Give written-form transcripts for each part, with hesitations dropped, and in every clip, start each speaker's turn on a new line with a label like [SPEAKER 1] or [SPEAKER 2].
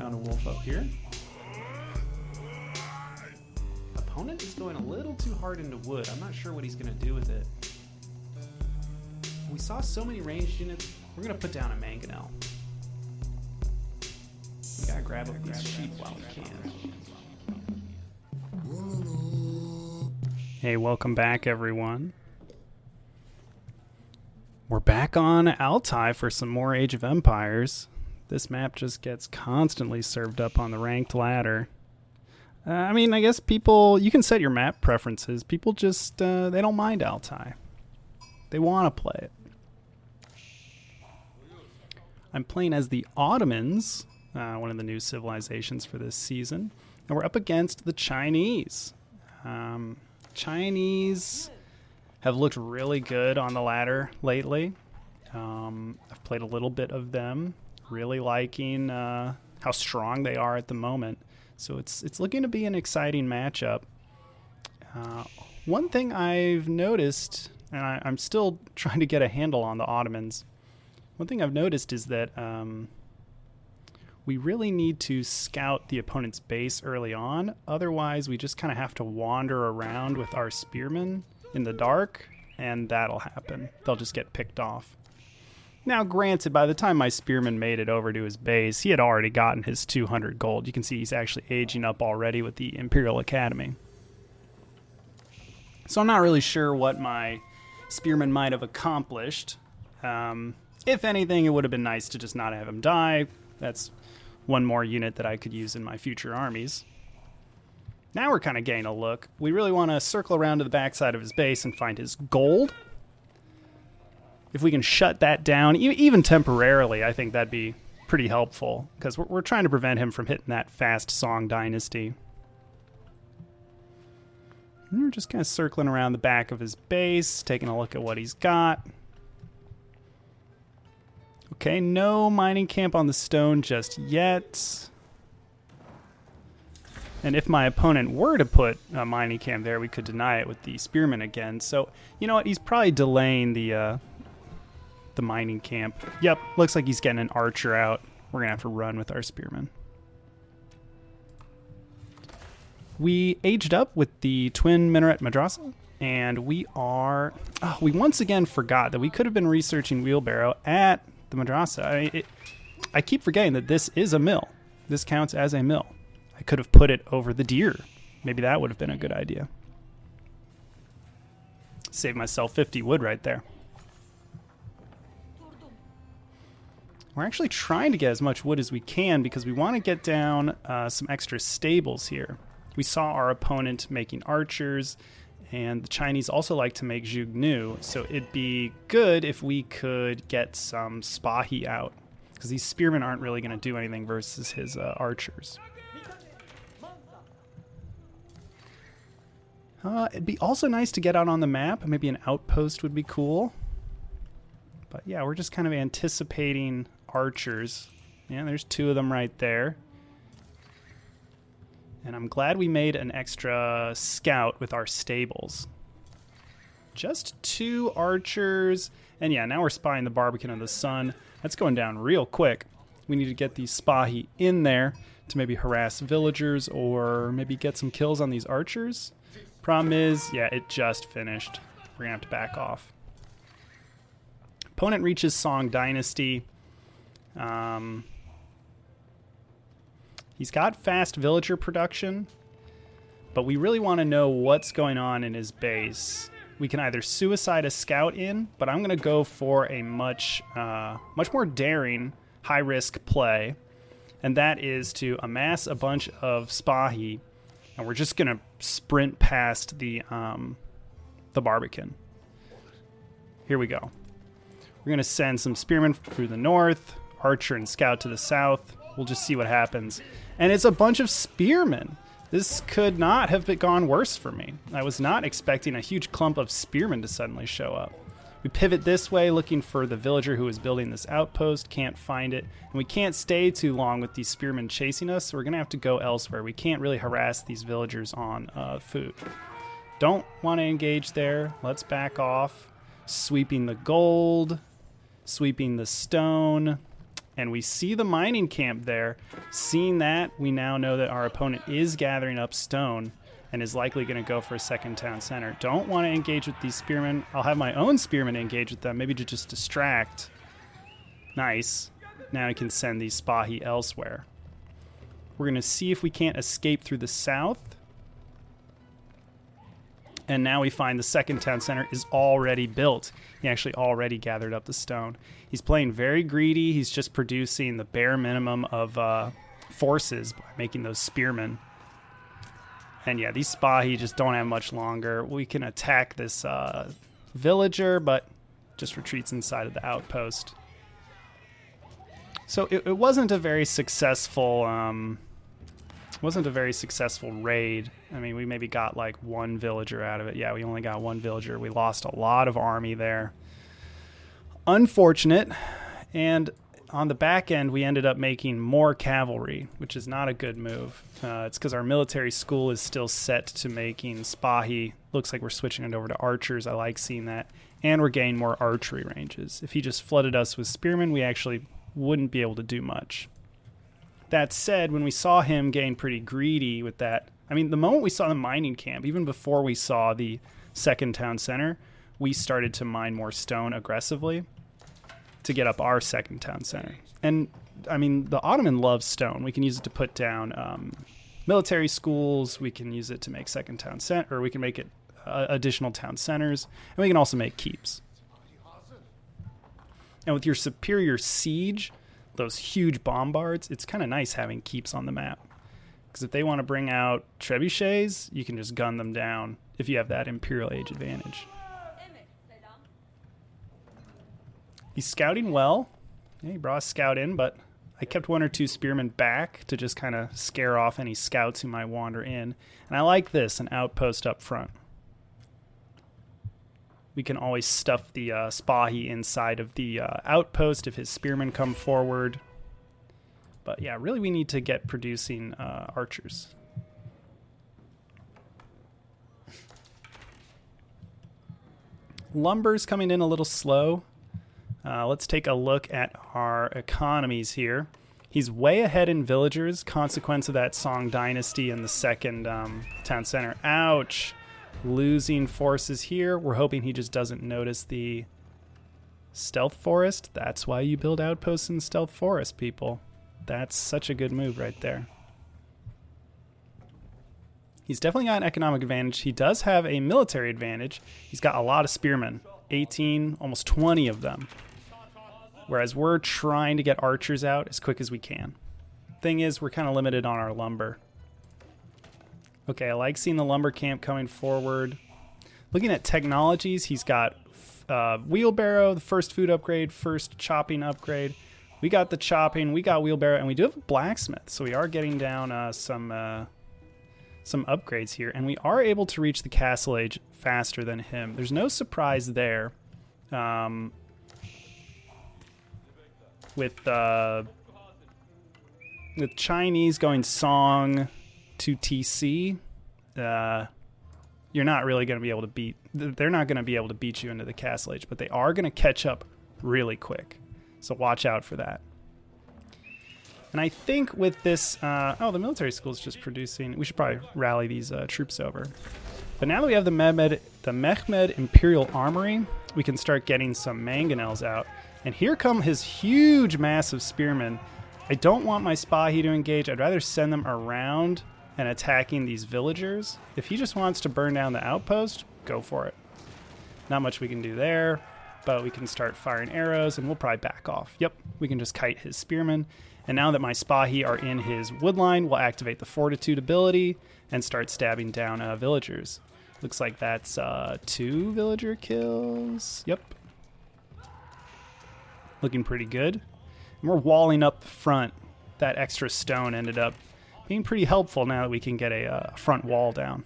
[SPEAKER 1] found a wolf up here. Opponent is going a little too hard into wood. I'm not sure what he's going to do with it. We saw so many ranged units. We're going to put down a mangonel. We got to grab up these sheep while we can. Hey, welcome back, everyone. We're back on Altai for some more Age of Empires. This map just gets constantly served up on the ranked ladder. I mean, I guess people, you can set your map preferences. People just, they don't mind Altai. They want to play it. I'm playing as the Ottomans, one of the new civilizations for this season. And we're up against the Chinese. Chinese have looked really good on the ladder lately. I've played a little bit of them, really liking how strong they are at the moment. So it's looking to be an exciting matchup. One thing I've noticed, and I'm still trying to get a handle on the Ottomans, one thing I've noticed is that we really need to scout the opponent's base early on. Otherwise, we just kind of have to wander around with our spearmen in the dark, and that'll happen. They'll just get picked off. Now, granted, by the time my spearman made it over to his base, he had already gotten his 200 gold. You can see he's actually aging up already with the Imperial Academy. So I'm not really sure what my spearman might have accomplished. If anything, it would have been nice to just not have him die. That's one more unit that I could use in my future armies. Now we're kind of getting a look. We really want to circle around to the backside of his base and find his gold. If we can shut that down, even temporarily, I think that'd be pretty helpful, because we're trying to prevent him from hitting that fast Song Dynasty. And we're just kind of circling around the back of his base, taking a look at what he's got. Okay, no mining camp on the stone just yet. And if my opponent were to put a mining camp there, we could deny it with the spearmen again. So, you know what? He's probably delaying the mining camp. Yep, looks like he's getting an archer out. We're going to have to run with our spearmen. We aged up with the twin minaret madrasa, and we once again forgot that we could have been researching wheelbarrow at the madrasa. I keep forgetting that this is a mill. This counts as a mill. I could have put it over the deer. Maybe that would have been a good idea. Save myself 50 wood right there. We're actually trying to get as much wood as we can because we want to get down some extra stables here. We saw our opponent making archers, and the Chinese also like to make zhugnu, so it'd be good if we could get some spahi out, because these spearmen aren't really going to do anything versus his archers. It'd be also nice to get out on the map. Maybe an outpost would be cool. But yeah, we're just kind of anticipating archers. Yeah, there's two of them right there. And I'm glad we made an extra scout with our stables. Just 2 archers. And yeah, now we're spying the Barbican of the Sun. That's going down real quick. We need to get these spahi in there to maybe harass villagers or maybe get some kills on these archers. Problem is, yeah, it just finished. We're going to have to back off. Opponent reaches Song Dynasty. He's got fast villager production, but we really want to know what's going on in his base. We can either suicide a scout in, but I'm going to go for a much more daring, high-risk play, and that is to amass a bunch of spahi, and we're just going to sprint past the Barbican. Here we go. We're going to send some spearmen through the north, archer and scout to the south. We'll just see what happens. And it's a bunch of spearmen. This could not have gone worse for me. I was not expecting a huge clump of spearmen to suddenly show up. We pivot this way looking for the villager who is building this outpost, can't find it, and we can't stay too long with these spearmen chasing us, so we're going to have to go elsewhere. We can't really harass these villagers on food. Don't want to engage there. Let's back off. Sweeping the gold, sweeping the stone. And we see the mining camp there. Seeing that, we now know that our opponent is gathering up stone and is likely going to go for a second town center. Don't want to engage with these spearmen. I'll have my own spearmen engage with them, maybe to just distract. Nice. Now I can send these Spahi elsewhere. We're going to see if we can't escape through the south. And now we find the second town center is already built. He actually already gathered up the stone. He's playing very greedy. He's just producing the bare minimum of forces by making those spearmen. And yeah, these Spahi just don't have much longer. We can attack this villager, but just retreats inside of the outpost. So it wasn't a very successful raid. I mean, we maybe got like one villager out of it. Yeah, we only got one villager. We lost a lot of army there. Unfortunate. And on the back end, we ended up making more cavalry, which is not a good move. It's because our military school is still set to making Spahi. Looks like we're switching it over to archers. I like seeing that. And we're gaining more archery ranges. If he just flooded us with spearmen, we actually wouldn't be able to do much. That said, when we saw him getting pretty greedy with that, I mean, the moment we saw the mining camp, even before we saw the second town center, we started to mine more stone aggressively to get up our second town center. And, I mean, the Ottoman loves stone. We can use it to put down military schools. We can use it to make second town center, or we can make it additional town centers. And we can also make keeps. And with your superior siege, those huge bombards, it's kind of nice having keeps on the map. Because if they want to bring out trebuchets, you can just gun them down if you have that Imperial Age advantage. He's scouting well. Yeah, he brought a scout in, but I kept one or two spearmen back to just kind of scare off any scouts who might wander in. And I like this, an outpost up front. We can always stuff the Spahi inside of the outpost if his spearmen come forward. But yeah, really we need to get producing archers. Lumber's coming in a little slow. Let's take a look at our economies here. He's way ahead in villagers, consequence of that Song Dynasty and the second town center. Ouch! Losing forces here. We're hoping he just doesn't notice the stealth forest. That's why you build outposts in stealth forest, people. That's such a good move right there. He's definitely got an economic advantage. He does have a military advantage. He's got a lot of spearmen. 18, almost 20 of them. Whereas we're trying to get archers out as quick as we can. Thing is, we're kind of limited on our lumber. Okay, I like seeing the lumber camp coming forward. Looking at technologies, he's got wheelbarrow, the first food upgrade, first chopping upgrade. We got the chopping, we got wheelbarrow, and we do have a blacksmith. So we are getting down some upgrades here. And we are able to reach the castle age faster than him. There's no surprise there. With Chinese going Song to TC, you're not really going to be able to beat. They're not going to be able to beat you into the castle age, but they are going to catch up really quick. So watch out for that. And I think with this, the military school is just producing. We should probably rally these troops over. But now that we have the Mehmed Imperial Armory, we can start getting some mangonels out. And here come his huge, massive spearmen. I don't want my Spahi to engage. I'd rather send them around and attacking these villagers. If he just wants to burn down the outpost, go for it. Not much we can do there, but we can start firing arrows, and we'll probably back off. Yep, we can just kite his spearmen. And now that my Spahi are in his wood line, we'll activate the Fortitude ability and start stabbing down villagers. Looks like that's 2 villager kills. Yep. Looking pretty good. And we're walling up the front. That extra stone ended up being pretty helpful now that we can get a front wall down.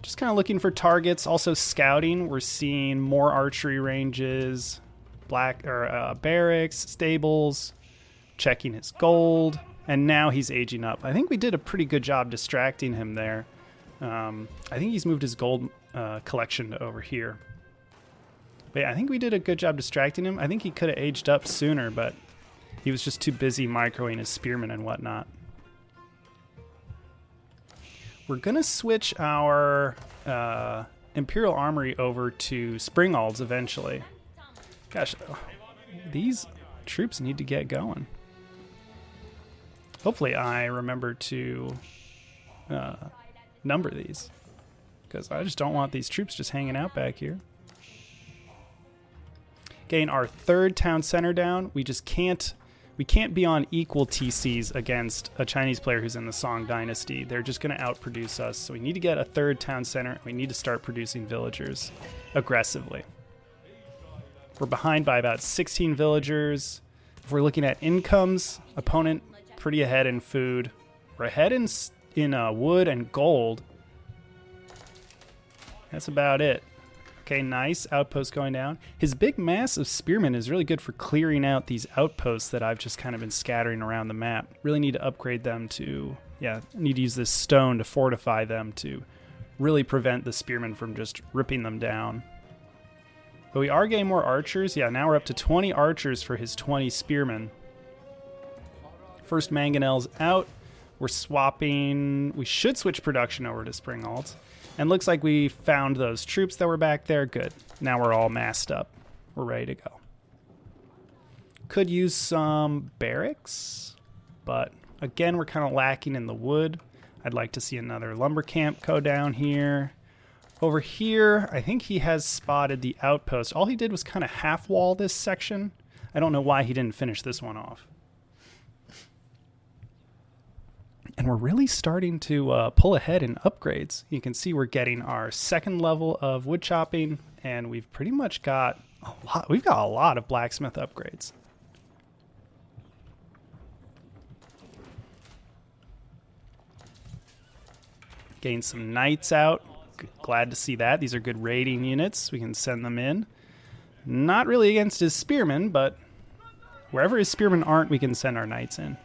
[SPEAKER 1] Just kind of looking for targets. Also scouting. We're seeing more archery ranges, barracks, stables, checking his gold, and now he's aging up. I think we did a pretty good job distracting him there. I think he's moved his gold collection to over here. But yeah, I think we did a good job distracting him. I think he could have aged up sooner, but he was just too busy microing his spearmen and whatnot. We're going to switch our Imperial Armory over to Springalds eventually. Gosh, these troops need to get going. Hopefully I remember to number these, because I just don't want these troops just hanging out back here. Gain our third town center down. We can't be on equal TCs against a Chinese player who's in the Song Dynasty. They're just going to outproduce us. So we need to get a third town center. We need to start producing villagers aggressively. We're behind by about 16 villagers. If we're looking at incomes, opponent pretty ahead in food. We're ahead in wood and gold. That's about it. Okay, nice. Outpost going down. His big mass of spearmen is really good for clearing out these outposts that I've just kind of been scattering around the map. Really need to upgrade them to, need to use this stone to fortify them to really prevent the spearmen from just ripping them down. But we are getting more archers. Yeah, now we're up to 20 archers for his 20 spearmen. First mangonels out. We're swapping. We should switch production over to Springalds. And looks like we found those troops that were back there. Good. Now we're all massed up. We're ready to go. Could use some barracks, but again, we're kind of lacking in the wood. I'd like to see another lumber camp go down here. Over here, I think he has spotted the outpost. All he did was kind of half wall this section. I don't know why he didn't finish this one off. And we're really starting to pull ahead in upgrades. You can see we're getting our second level of wood chopping, and we've pretty much got a lot. We've got a lot of blacksmith upgrades. Gain some knights out. Glad to see that. These are good raiding units. We can send them in. Not really against his spearmen, but wherever his spearmen aren't, we can send our knights in.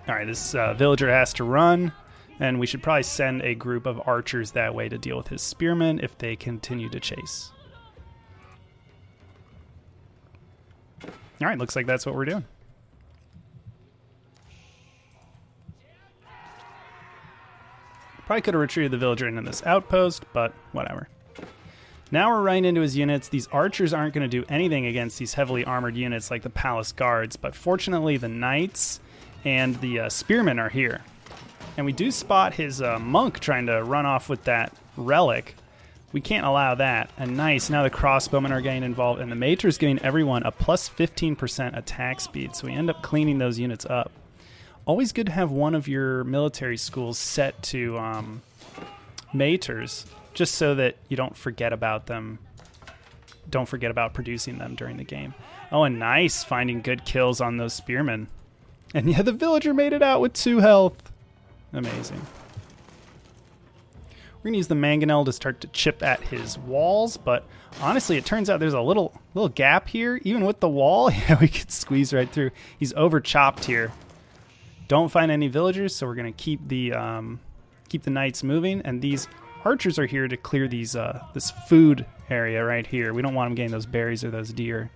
[SPEAKER 1] All right, this villager has to run, and we should probably send a group of archers that way to deal with his spearmen if they continue to chase. All right, looks like that's what we're doing. Probably could have retreated the villager into this outpost, but whatever. Now we're running into his units. These archers aren't going to do anything against these heavily armored units like the palace guards, but fortunately the knights and the spearmen are here. And we do spot his monk trying to run off with that relic. We can't allow that. And nice, now the crossbowmen are getting involved, and the Mater is giving everyone a plus 15% attack speed, so we end up cleaning those units up. Always good to have one of your military schools set to Maters, just so that you don't forget about them. Don't forget about producing them during the game. Oh, and nice, finding good kills on those spearmen. And yeah, the villager made it out with 2 health. Amazing. We're going to use the mangonel to start to chip at his walls, but honestly, it turns out there's a little gap here. Even with the wall, yeah, we could squeeze right through. He's over-chopped here. Don't find any villagers, so we're going to keep the knights moving, and these archers are here to clear these this food area right here. We don't want them getting those berries or those deer.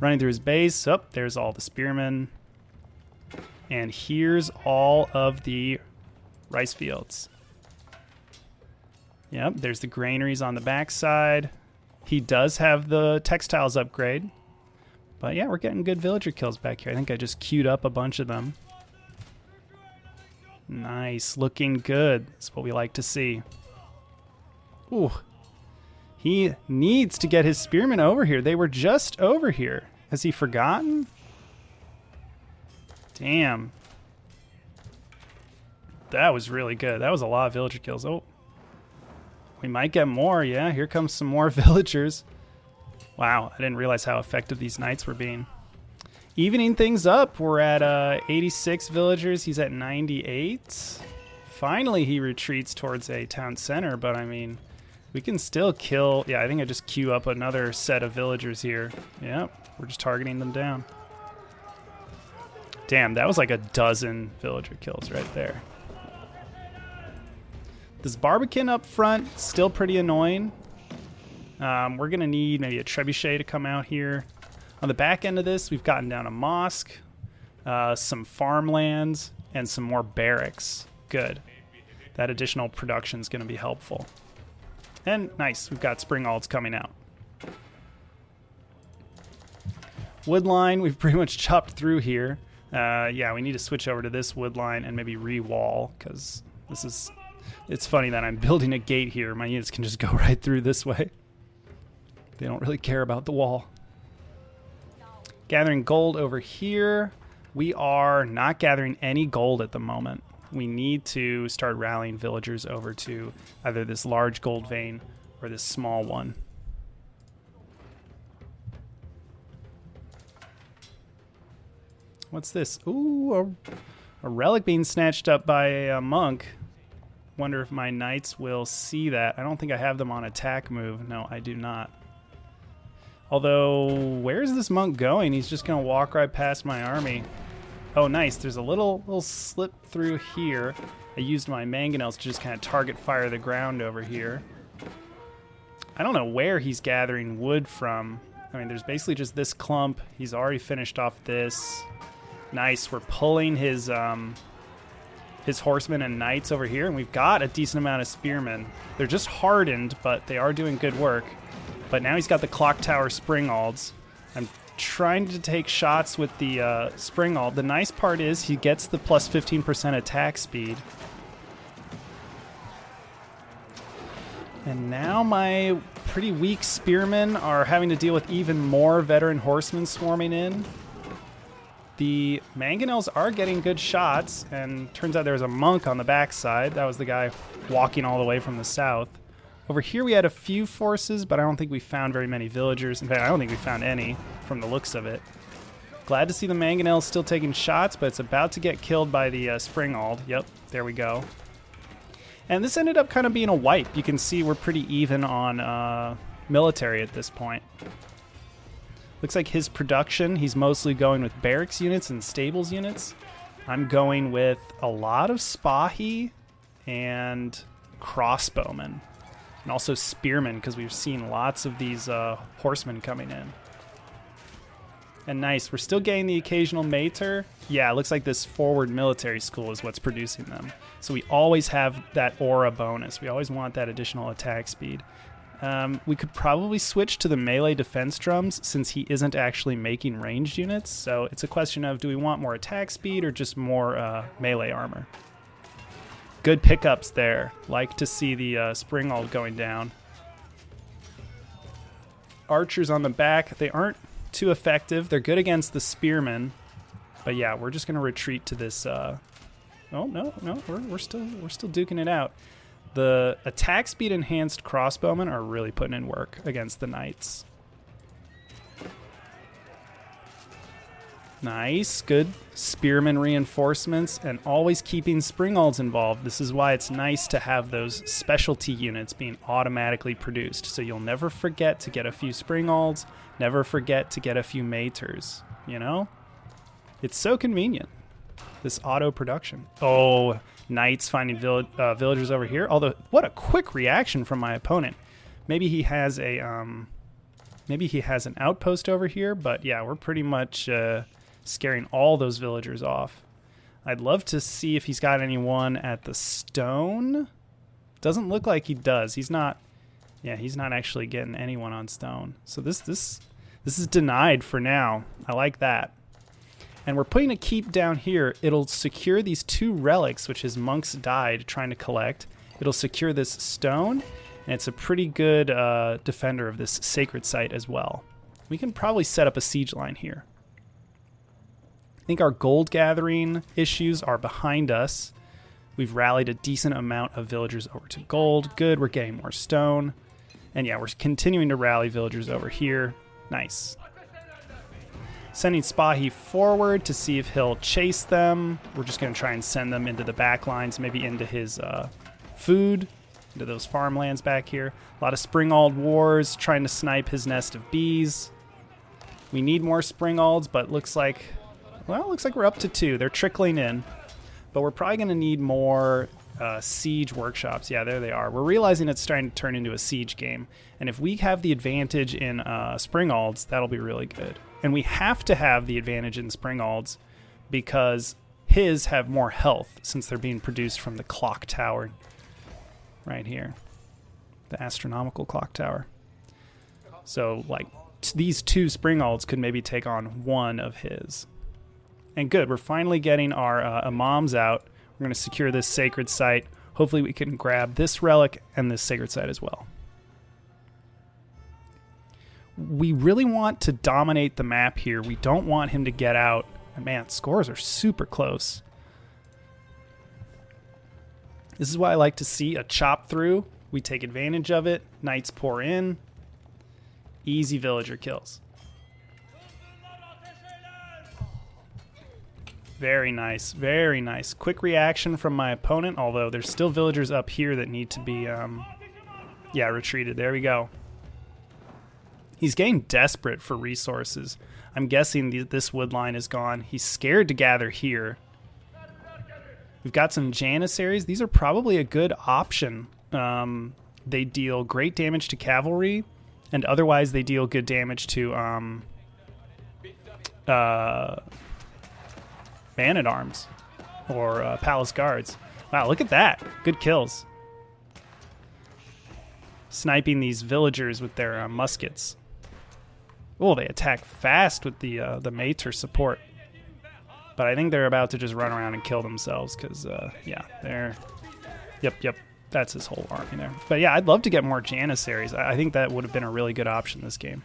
[SPEAKER 1] Running through his base. Oh, there's all the spearmen. And here's all of the rice fields. Yep, there's the granaries on the backside. He does have the textiles upgrade. But yeah, we're getting good villager kills back here. I think I just queued up a bunch of them. Nice, looking good. That's what we like to see. Ooh, he needs to get his spearmen over here. They were just over here. Has he forgotten? Damn. That was really good. That was a lot of villager kills. Oh, we might get more. Yeah, here comes some more villagers. Wow, I didn't realize how effective these knights were being. Evening things up. We're at 86 villagers. He's at 98. Finally, he retreats towards a town center, but I mean, we can still kill. Yeah, I think I just queue up another set of villagers here. Yep, we're just targeting them down. Damn, that was like a dozen villager kills right there. This Barbican up front, still pretty annoying. We're going to need maybe a trebuchet to come out here. On the back end of this, we've gotten down a mosque, some farmlands, and some more barracks. Good. That additional production is going to be helpful. And nice, we've got spring alds coming out. Wood line, we've pretty much chopped through here. Yeah, we need to switch over to this wood line and maybe re-wall, because this is... It's funny that I'm building a gate here. My units can just go right through this way. They don't really care about the wall. Gathering gold over here. We are not gathering any gold at the moment. We need to start rallying villagers over to either this large gold vein or this small one. What's this? Ooh, a relic being snatched up by a monk. Wonder if my knights will see that. I don't think I have them on attack move. No, I do not. Although, where's this monk going? He's just going to walk right past my army. Oh, nice. There's a little slip through here. I used my mangonels to just kind of target fire the ground over here. I don't know where he's gathering wood from. I mean, there's basically just this clump. He's already finished off this. Nice. We're pulling his horsemen and knights over here, and we've got a decent amount of spearmen. They're just hardened, but they are doing good work. But now he's got the clock tower springalds. I'm trying to take shots with the springald. The nice part is he gets the plus 15% attack speed. And now my pretty weak spearmen are having to deal with even more veteran horsemen swarming in. The mangonels are getting good shots, and turns out there's a monk on the backside. That was the guy walking all the way from the south. Over here we had a few forces, but I don't think we found very many villagers. In fact, I don't think we found any from the looks of it. Glad to see the mangonels still taking shots, but it's about to get killed by the springald. Yep, there we go. And this ended up kind of being a wipe. You can see we're pretty even on military at this point. Looks like his production, he's mostly going with barracks units and stables units. I'm going with a lot of spahi and crossbowmen. And also spearmen, because we've seen lots of these horsemen coming in. And nice, we're still getting the occasional mater. Yeah, it looks like this forward military school is what's producing them. So we always have that aura bonus. We always want that additional attack speed. We could probably switch to the melee defense drums since he isn't actually making ranged units. So it's a question of, do we want more attack speed or just more melee armor? Good pickups there. Like to see the springald going down. Archers on the back, they aren't too effective. They're good against the spearmen. But yeah, we're just going to retreat to this... Oh, no, we're still duking it out. The attack speed enhanced crossbowmen are really putting in work against the knights. Nice, good spearman reinforcements, and always keeping springalds involved. This is why it's nice to have those specialty units being automatically produced. So you'll never forget to get a few springalds, never forget to get a few maters, you know? It's so convenient, this auto production. Oh, knights finding villagers over here. Although, what a quick reaction from my opponent. Maybe he has an outpost over here, but yeah, we're pretty much scaring all those villagers off. I'd love to see if he's got anyone at the stone. Doesn't look like he does. He's not actually getting anyone on stone. So this is denied for now. I like that. And we're putting a keep down here. It'll secure these two relics, which his monks died trying to collect. It'll secure this stone, and it's a pretty good defender of this sacred site as well. We can probably set up a siege line here. I think our gold gathering issues are behind us. We've rallied a decent amount of villagers over to gold. Good, we're getting more stone. And yeah, we're continuing to rally villagers over here. Nice. Sending Spahi forward to see if he'll chase them. We're just going to try and send them into the back lines, maybe into his food, into those farmlands back here. A lot of springald wars, trying to snipe his nest of bees. We need more springalds, but looks like we're up to 2. They're trickling in, but we're probably going to need more siege workshops. Yeah, there they are. We're realizing it's starting to turn into a siege game. And if we have the advantage in Springalds, that'll be really good. And we have to have the advantage in Springalds because his have more health since they're being produced from the clock tower right here. The astronomical clock tower. So, like, these two Springalds could maybe take on one of his. And good, we're finally getting our imams out. We're going to secure this sacred site. Hopefully we can grab this relic and this sacred site as well. We really want to dominate the map here. We don't want him to get out. And man, scores are super close. This is why I like to see a chop through. We take advantage of it. Knights pour in. Easy villager kills. Very nice, very nice. Quick reaction from my opponent, although there's still villagers up here that need to be, retreated. There we go. He's getting desperate for resources. I'm guessing this wood line is gone. He's scared to gather here. We've got some Janissaries. These are probably a good option. They deal great damage to cavalry, and otherwise they deal good damage to man-at-arms or palace guards. Wow, look at that. Good kills. Sniping these villagers with their muskets. Oh, they attack fast with the mater support. But I think they're about to just run around and kill themselves because, they're... Yep, that's his whole army there. But yeah, I'd love to get more Janissaries. I think that would have been a really good option this game.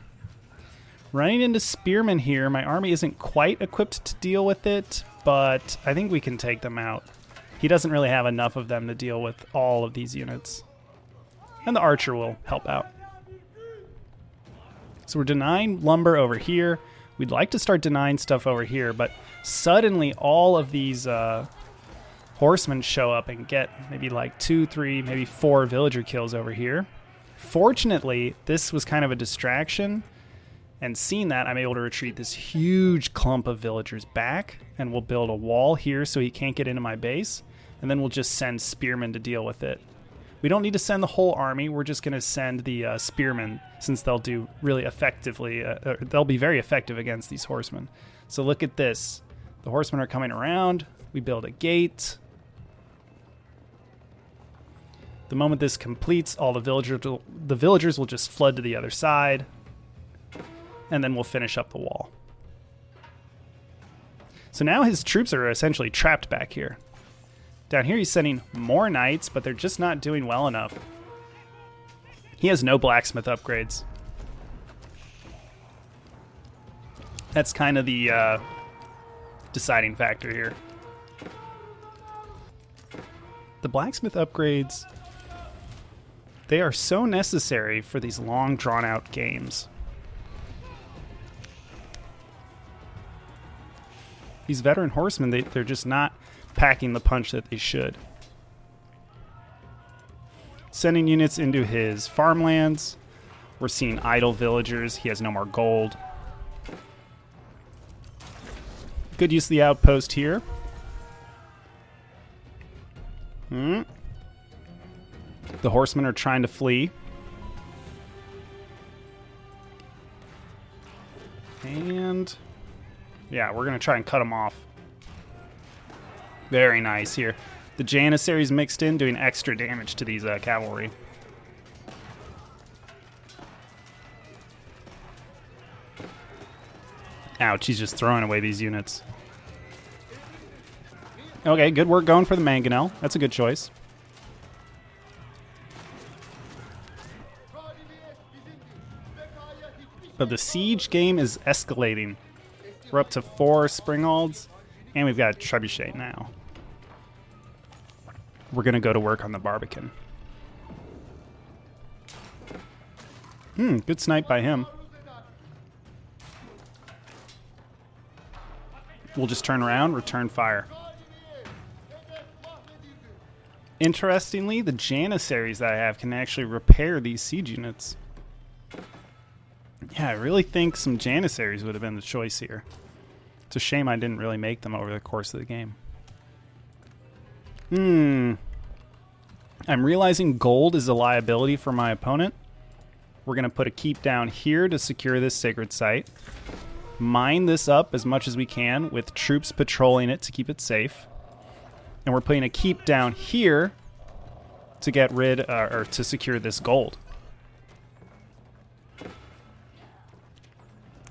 [SPEAKER 1] Running into spearmen here. My army isn't quite equipped to deal with it, but I think we can take them out. He doesn't really have enough of them to deal with all of these units. And the archer will help out. So we're denying lumber over here. We'd like to start denying stuff over here, but suddenly all of these horsemen show up and get maybe like 2, 3, maybe 4 villager kills over here. Fortunately, this was kind of a distraction, and seeing that, I'm able to retreat this huge clump of villagers back, and we'll build a wall here so he can't get into my base, and then we'll just send spearmen to deal with it. We don't need to send the whole army. We're just going to send the spearmen, since they'll do really effectively. They'll be very effective against these horsemen. So look at this. The horsemen are coming around. We build a gate. The moment this completes, all the villagers will just flood to the other side, and then we'll finish up the wall. So now his troops are essentially trapped back here. Down here he's sending more knights, but they're just not doing well enough. He has no blacksmith upgrades. That's kind of the deciding factor here. The blacksmith upgrades, they are so necessary for these long, drawn-out games. These veteran horsemen, they're just not packing the punch that they should. Sending units into his farmlands. We're seeing idle villagers. He has no more gold. Good use of the outpost here. The horsemen are trying to flee. And yeah, we're going to try and cut them off. Very nice here. The Janissaries mixed in, doing extra damage to these cavalry. Ouch, he's just throwing away these units. Okay, good work going for the mangonel. That's a good choice. But the siege game is escalating. We're up to 4 Springalds, and we've got a trebuchet now. We're going to go to work on the Barbican. Good snipe by him. We'll just turn around, return fire. Interestingly, the Janissaries that I have can actually repair these siege units. Yeah, I really think some Janissaries would have been the choice here. It's a shame I didn't really make them over the course of the game. I'm realizing gold is a liability for my opponent. We're going to put a keep down here to secure this sacred site. Mine this up as much as we can with troops patrolling it to keep it safe. And we're putting a keep down here to get rid or to secure this gold.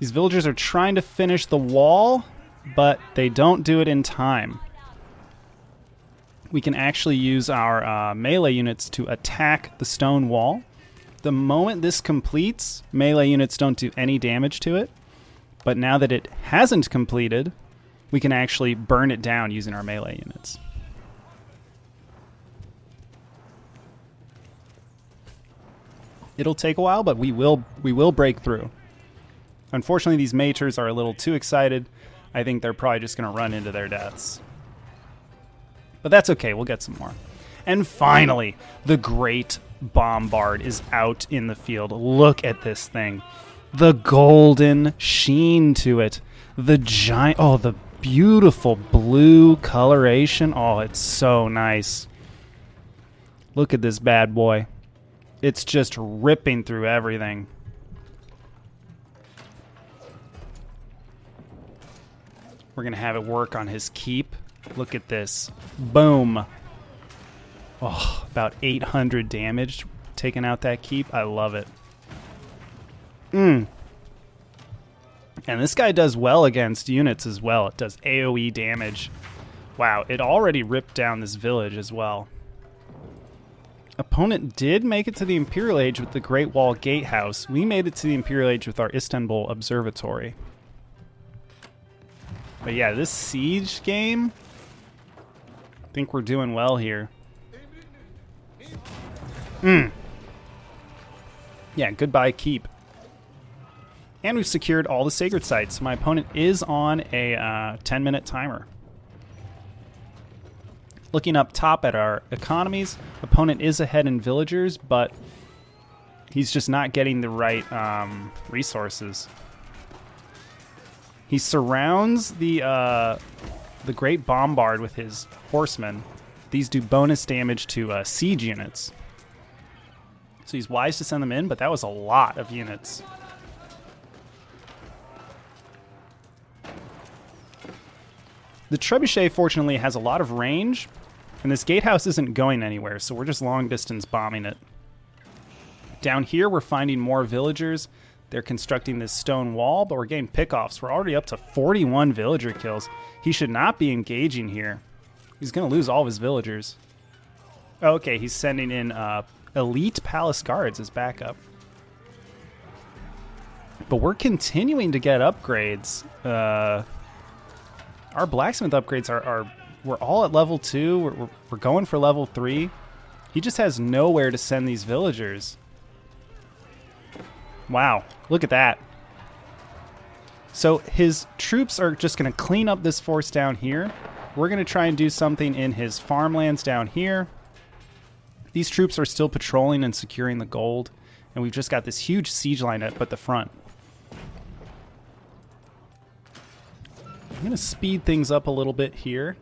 [SPEAKER 1] These villagers are trying to finish the wall, but they don't do it in time. We can actually use our melee units to attack the stone wall. The moment this completes, melee units don't do any damage to it. But now that it hasn't completed, we can actually burn it down using our melee units. It'll take a while, but we will break through. Unfortunately, these maters are a little too excited. I think they're probably just going to run into their deaths. But that's okay, we'll get some more. And finally, the great bombard is out in the field. Look at this thing. The golden sheen to it. The giant, oh, the beautiful blue coloration. Oh, it's so nice. Look at this bad boy. It's just ripping through everything. We're going to have it work on his keep. Look at this. Boom. Oh, about 800 damage taking out that keep. I love it. And this guy does well against units as well. It does AoE damage. Wow, it already ripped down this village as well. Opponent did make it to the Imperial Age with the Great Wall Gatehouse. We made it to the Imperial Age with our Istanbul Observatory. But yeah, this siege game, I think we're doing well here. Yeah, goodbye keep. And we've secured all the sacred sites. My opponent is on a 10-minute timer. Looking up top at our economies, opponent is ahead in villagers, but he's just not getting the right resources. He surrounds the Great Bombard with his horsemen. These do bonus damage to siege units. So he's wise to send them in, but that was a lot of units. The trebuchet, fortunately, has a lot of range, and this gatehouse isn't going anywhere, so we're just long-distance bombing it. Down here, we're finding more villagers. They're constructing this stone wall, but we're getting pickoffs. We're already up to 41 villager kills. He should not be engaging here. He's going to lose all of his villagers. Okay, he's sending in elite palace guards as backup. But we're continuing to get upgrades. Our blacksmith upgrades are we're all at level 2. We're going for level 3. He just has nowhere to send these villagers. Wow, look at that. So his troops are just going to clean up this force down here. We're going to try and do something in his farmlands down here. These troops are still patrolling and securing the gold, and we've just got this huge siege line up at the front. I'm going to speed things up a little bit here.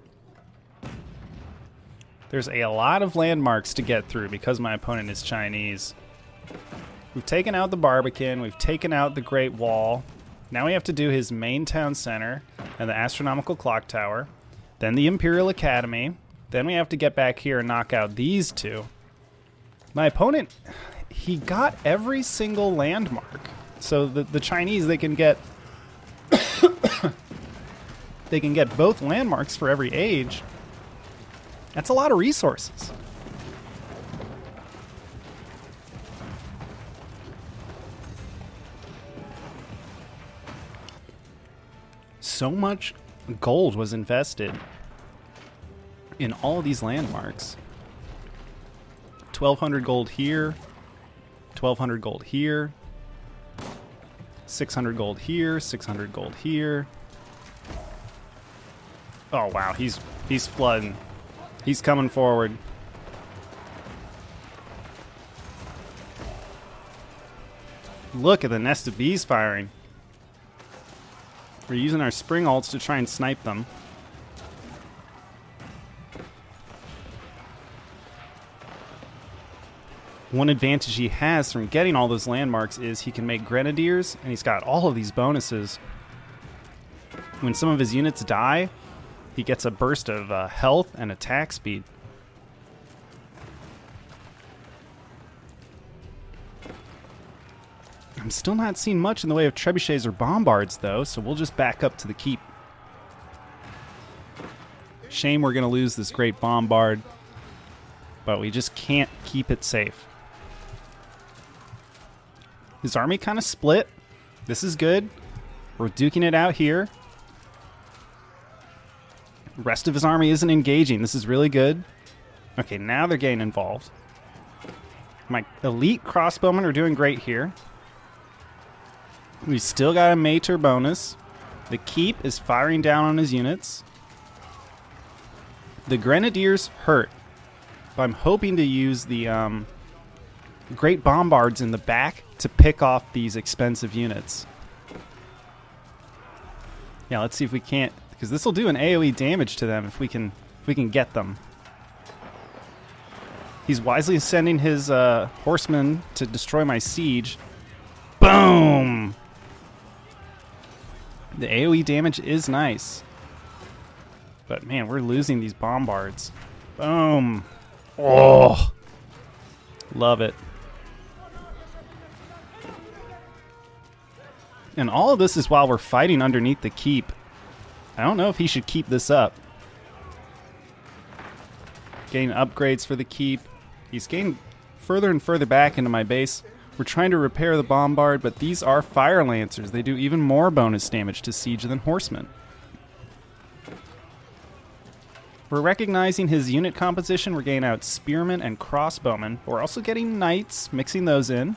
[SPEAKER 1] There's a lot of landmarks to get through because my opponent is Chinese. We've taken out the Barbican. We've taken out the Great Wall. Now we have to do his main town center and the astronomical clock tower. Then the Imperial Academy. Then we have to get back here and knock out these two. My opponent, he got every single landmark. So the Chinese, they can get they can get both landmarks for every age. That's a lot of resources. So much gold was invested in all of these landmarks. 1,200 gold here, 1,200 gold here, 600 gold here, 600 gold here. Oh wow, he's flooding. He's coming forward. Look at the nest of bees firing. We're using our spring ults to try and snipe them. One advantage he has from getting all those landmarks is he can make grenadiers, and he's got all of these bonuses. When some of his units die, he gets a burst of health and attack speed. I'm still not seeing much in the way of trebuchets or bombards, though, so we'll just back up to the keep. Shame we're going to lose this great bombard, but we just can't keep it safe. His army kind of split. This is good. We're duking it out here. The rest of his army isn't engaging. This is really good. Okay, now they're getting involved. My elite crossbowmen are doing great here. We still got a Mater bonus. The keep is firing down on his units. The grenadiers hurt, but I'm hoping to use the great bombards in the back to pick off these expensive units. Yeah, let's see if we can't, because this will do an AoE damage to them if we can get them. He's wisely sending his horsemen to destroy my siege. Boom! The AoE damage is nice. But man, we're losing these bombards. Boom! Oh! Love it. And all of this is while we're fighting underneath the keep. I don't know if he should keep this up. Getting upgrades for the keep. He's getting further and further back into my base. We're trying to repair the bombard, but these are fire lancers. They do even more bonus damage to siege than horsemen. We're recognizing his unit composition. We're getting out spearmen and crossbowmen. We're also getting knights, mixing those in.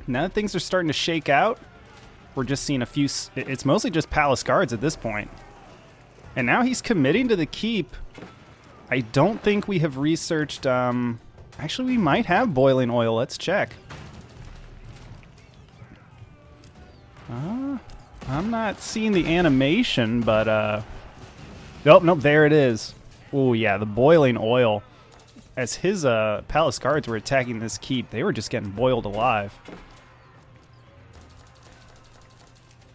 [SPEAKER 1] Now that things are starting to shake out, we're just seeing a few... It's mostly just palace guards at this point. And now he's committing to the keep. I don't think we have researched... Actually, we might have boiling oil. Let's check. I'm not seeing the animation, but... Oh, nope, there it is. Oh, yeah, the boiling oil. As his palace guards were attacking this keep, they were just getting boiled alive.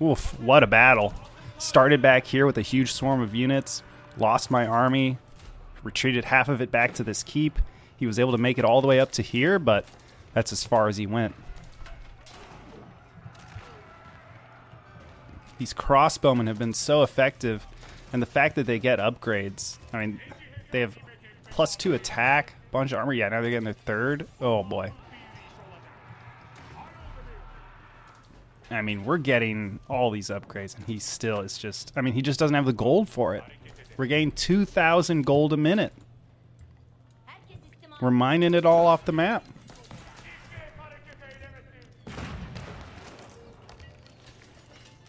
[SPEAKER 1] Oof, what a battle. Started back here with a huge swarm of units. Lost my army. Retreated half of it back to this keep. He was able to make it all the way up to here, but that's as far as he went. These crossbowmen have been so effective, and the fact that they get upgrades. I mean, they have +2 attack, bunch of armor. Yeah, now they're getting their third. Oh, boy. I mean, we're getting all these upgrades, and he still is just... I mean, he just doesn't have the gold for it. We're getting 2,000 gold a minute. We're mining it all off the map.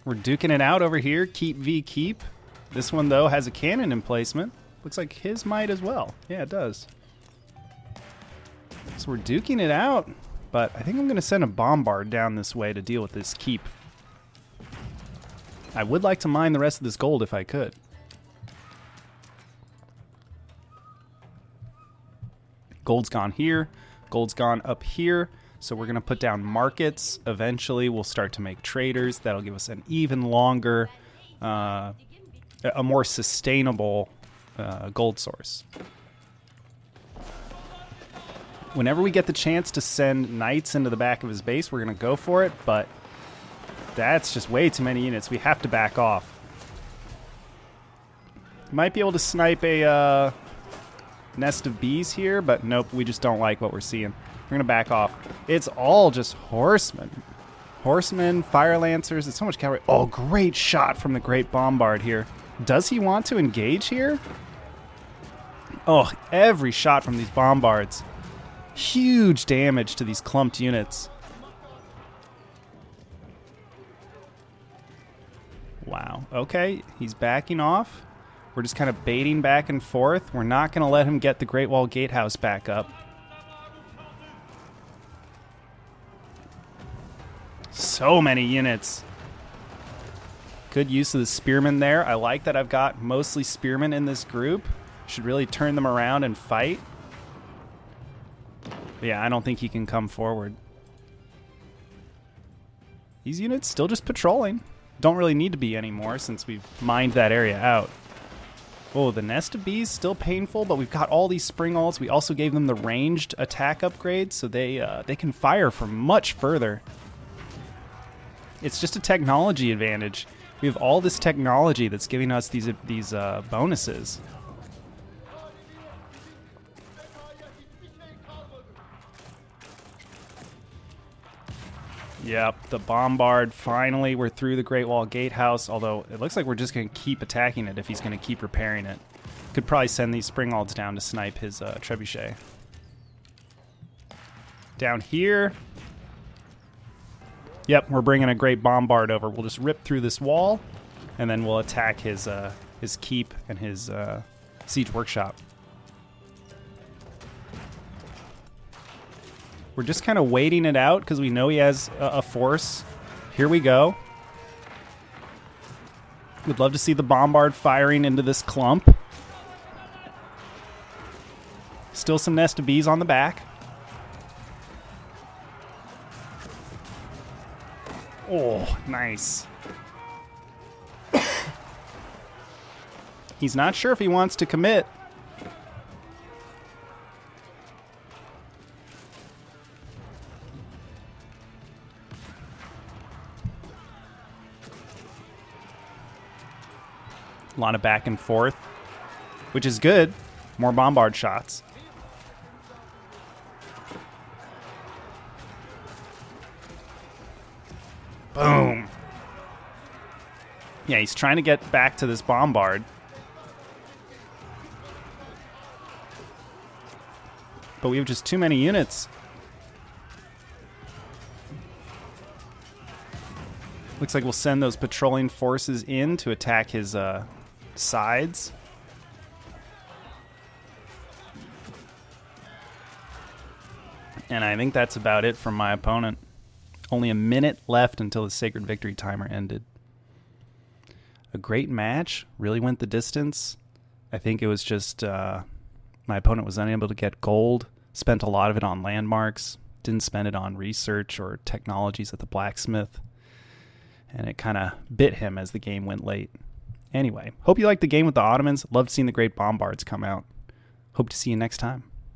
[SPEAKER 1] We're duking it out over here. Keep v keep. This one, though, has a cannon emplacement. Looks like his might as well. Yeah, it does. So we're duking it out. But I think I'm going to send a bombard down this way to deal with this keep. I would like to mine the rest of this gold if I could. Gold's gone here. Gold's gone up here. So we're going to put down markets. Eventually, we'll start to make traders. That'll give us an even longer, a more sustainable gold source. Whenever we get the chance to send knights into the back of his base, we're going to go for it, but that's just way too many units. We have to back off. Might be able to snipe a nest of bees here, but nope, we just don't like what we're seeing. We're going to back off. It's all just horsemen. Horsemen, fire lancers, it's so much cavalry. Oh, great shot from the great bombard here. Does he want to engage here? Oh, every shot from these bombards. Huge damage to these clumped units. Wow. Okay, he's backing off. We're just kind of baiting back and forth. We're not going to let him get the Great Wall Gatehouse back up. So many units. Good use of the spearmen there. I like that I've got mostly spearmen in this group. Should really turn them around and fight. But yeah, I don't think he can come forward. These units still just patrolling. Don't really need to be anymore since we've mined that area out. Oh, the nest of bees still painful, but we've got all these spring alts. We also gave them the ranged attack upgrade, so they can fire from much further. It's just a technology advantage. We have all this technology that's giving us these bonuses. Yep, the bombard. Finally, we're through the Great Wall Gatehouse, although it looks like we're just going to keep attacking it if he's going to keep repairing it. Could probably send these spring alts down to snipe his trebuchet. Down here. Yep, we're bringing a great bombard over. We'll just rip through this wall, and then we'll attack his keep and his siege workshop. We're just kind of waiting it out because we know he has a force. Here we go. We'd love to see the bombard firing into this clump. Still some nest of bees on the back. Oh, nice. He's not sure if he wants to commit. A lot of back and forth, which is good. More bombard shots. Boom. Yeah, he's trying to get back to this bombard. But we have just too many units. Looks like we'll send those patrolling forces in to attack his sides. And I think that's about it from my opponent. Only a minute left until the Sacred Victory timer ended. A great match. Really went the distance. I think it was just my opponent was unable to get gold. Spent a lot of it on landmarks. Didn't spend it on research or technologies at the blacksmith. And it kind of bit him as the game went late. Anyway, hope you liked the game with the Ottomans. Loved seeing the great bombards come out. Hope to see you next time.